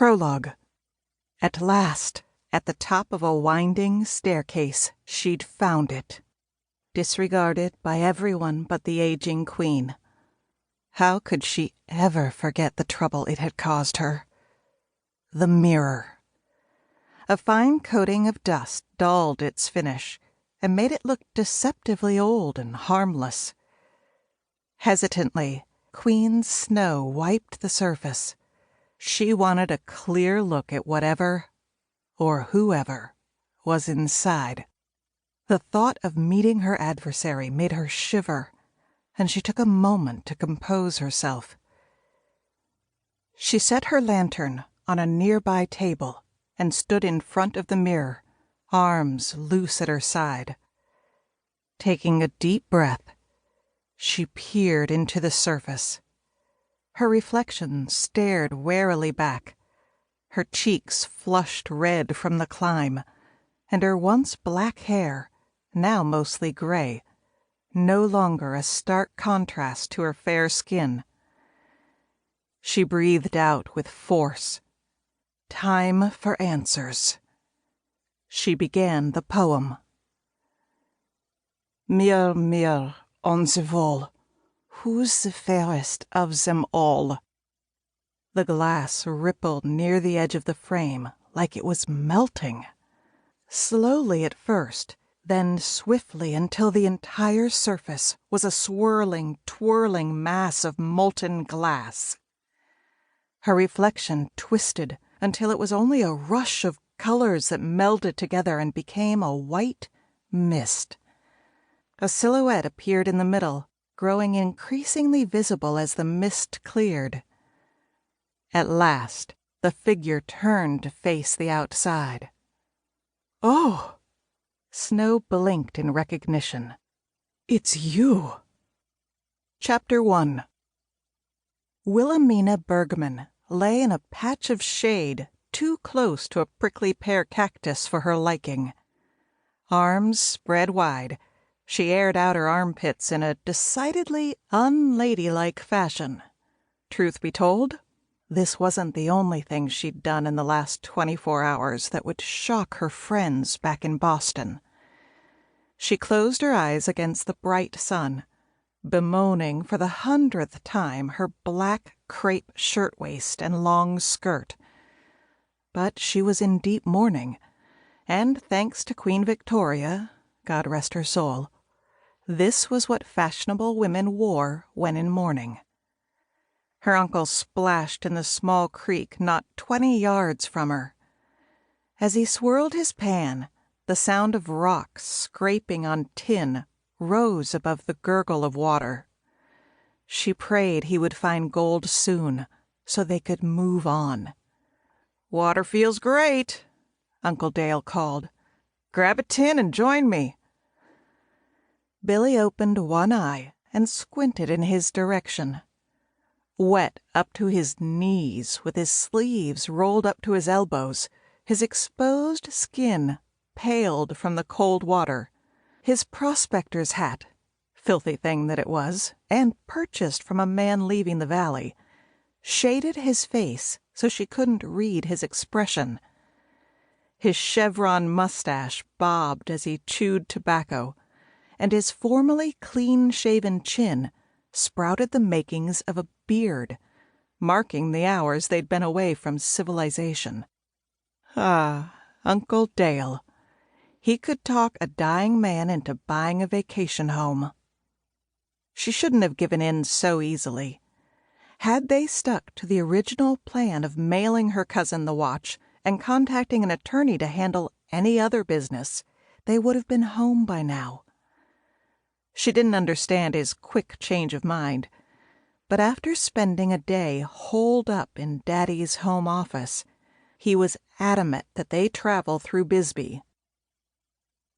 Prologue. At last, at the top of a winding staircase, she'd found it. Disregarded by everyone but the aging queen. How could she ever forget the trouble it had caused her? The mirror. A fine coating of dust dulled its finish and made it look deceptively old and harmless. Hesitantly, Queen Snow wiped the surface. She wanted a clear look at whatever, or whoever, was inside. The thought of meeting her adversary made her shiver, and she took a moment to compose herself. She set her lantern on a nearby table and stood in front of the mirror, arms loose at her side. Taking a deep breath, she peered into the surface. Her reflection stared warily back, her cheeks flushed red from the climb, and her once black hair, now mostly gray, no longer a stark contrast to her fair skin. She breathed out with force. Time for answers. She began the poem. Mirror, mirror on the wall, who's the fairest of them all? The glass rippled near the edge of the frame like it was melting. Slowly at first, then swiftly until the entire surface was a swirling, twirling mass of molten glass. Her reflection twisted until it was only a rush of colors that melded together and became a white mist. A silhouette appeared in the middle, growing increasingly visible as the mist cleared. At last, the figure turned to face the outside. "Oh!" Snow blinked in recognition. "It's you!" Chapter 1. Wilhelmina Bergmann lay in a patch of shade too close to a prickly pear cactus for her liking. Arms spread wide, she aired out her armpits in a decidedly unladylike fashion. Truth be told, this wasn't the only thing she'd done in the last 24 hours that would shock her friends back in Boston. She closed her eyes against the bright sun, bemoaning for the 100th time her black crepe shirtwaist and long skirt. But she was in deep mourning, and thanks to Queen Victoria, God rest her soul, this was what fashionable women wore when in mourning. Her uncle splashed in the small creek not 20 yards from her. As he swirled his pan, the sound of rocks scraping on tin rose above the gurgle of water. She prayed he would find gold soon, so they could move on. "Water feels great," Uncle Dale called. "Grab a tin and join me." Billy opened one eye and squinted in his direction. Wet up to his knees, with his sleeves rolled up to his elbows, his exposed skin paled from the cold water. His prospector's hat, filthy thing that it was, and purchased from a man leaving the valley, shaded his face so she couldn't read his expression. His chevron mustache bobbed as he chewed tobacco, and his formerly clean-shaven chin sprouted the makings of a beard, marking the hours they'd been away from civilization. Ah, Uncle Dale. He could talk a dying man into buying a vacation home. She shouldn't have given in so easily. Had they stuck to the original plan of mailing her cousin the watch and contacting an attorney to handle any other business, they would have been home by now. She didn't understand his quick change of mind, but after spending a day holed up in Daddy's home office, he was adamant that they travel through Bisbee